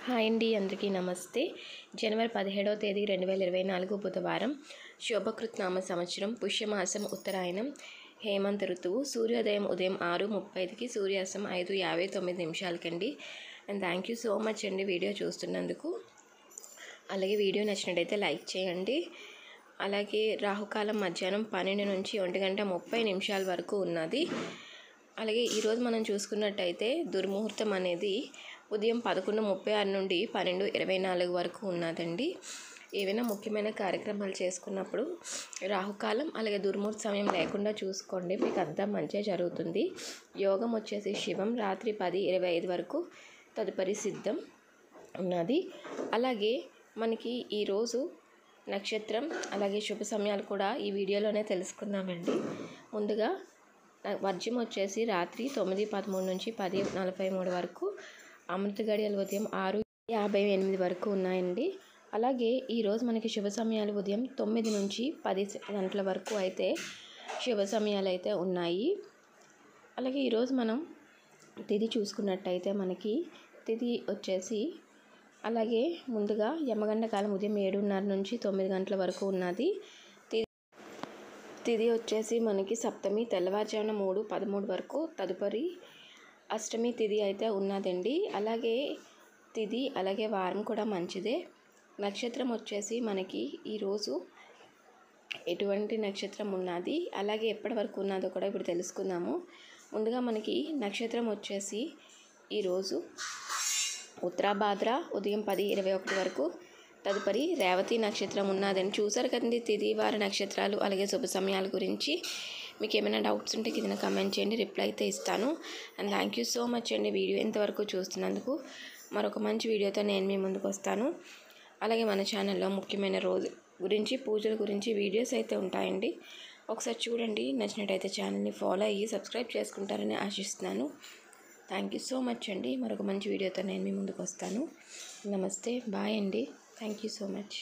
Hi అండి, అందరికీ నమస్తే. జనవరి 17వ తేదీ 2024 బుధవారం. శోభకృత్నామ సంవత్సరం, పుష్యమాసం, ఉత్తరాయణం, హేమంత ఋతువు. సూర్యోదయం ఉదయం 6:35కి, సూర్యాస్తం 5:59 and thank you so much అండి వీడియో చూస్తున్నందుకు. అలాగే వీడియో నచ్చినట్టయితే లైక్ చేయండి. అలాగే రాహుకాలం మధ్యాహ్నం 12 నుంచి 1:30 వరకు ఉన్నది. అలాగే ఈరోజు మనం చూసుకున్నట్టయితే దుర్ముహూర్తం అనేది ఉదయం 11:36 నుండి 12:24 వరకు ఉన్నదండి. ఏవైనా ముఖ్యమైన కార్యక్రమాలు చేసుకున్నప్పుడు రాహుకాలం అలాగే దుర్ముహూర్త సమయం లేకుండా చూసుకోండి, మీకు అంతా మంచిగా జరుగుతుంది. యోగం వచ్చేసి శివం రాత్రి 10:25 వరకు, తదుపరి సిద్ధం ఉన్నది. అలాగే మనకి ఈరోజు నక్షత్రం అలాగే శుభ సమయాలు కూడా ఈ వీడియోలోనే తెలుసుకుందామండి. ముందుగా వర్జ్యం వచ్చేసి రాత్రి 9:13 నుంచి 10:43 వరకు, అమృత గడియలు ఉదయం 6:58 వరకు ఉన్నాయండి. అలాగే ఈరోజు మనకి శుభ సమయాలు ఉదయం 9 నుంచి 10 గంటల వరకు అయితే శుభ సమయాలు అయితే ఉన్నాయి. అలాగే ఈరోజు మనం తిథి చూసుకున్నట్టయితే మనకి తిథి వచ్చేసి అలాగే ముందుగా యమగండ కాలం ఉదయం 7:30 నుంచి 9 గంటల వరకు ఉన్నది. తిథి వచ్చేసి మనకి సప్తమి తెల్లవారుజామున 3:13 వరకు, తదుపరి అష్టమి తిథి అయితే ఉన్నదండి. అలాగే తిథి అలాగే వారం కూడా మంచిదే. నక్షత్రం వచ్చేసి మనకి ఈరోజు ఎటువంటి నక్షత్రం ఉన్నది అలాగే ఎప్పటి వరకు ఉన్నదో కూడా ఇప్పుడు తెలుసుకుందాము. ముందుగా మనకి నక్షత్రం వచ్చేసి ఈరోజు ఉత్తరాభాద్ర ఉదయం 10:21 వరకు, తదుపరి రేవతి నక్షత్రం ఉన్నదని. చూసారు కదండి తిథి వార నక్షత్రాలు అలాగే శుభ సమయాల గురించి. మీకు ఏమైనా డౌట్స్ ఉంటే కింద కామెంట్ చేయండి, రిప్లై అయితే ఇస్తాను. And thank you so much అండి వీడియో ఎంతవరకు చూస్తున్నందుకు. మరొక మంచి వీడియోతో నేను మీ ముందుకు వస్తాను. అలాగే మన ఛానల్లో ముఖ్యమైన రోజు గురించి, పూజల గురించి వీడియోస్ అయితే ఉంటాయండి. ఒకసారి చూడండి, నచ్చినట్టయితే ఛానల్ని ఫాలో అయ్యి సబ్స్క్రైబ్ చేసుకుంటారని ఆశిస్తున్నాను. థ్యాంక్ యూ సో మచ్ అండి. మరొక మంచి వీడియోతో నేను మీ ముందుకు వస్తాను. నమస్తే, బాయ్ అండి. Thank you so much.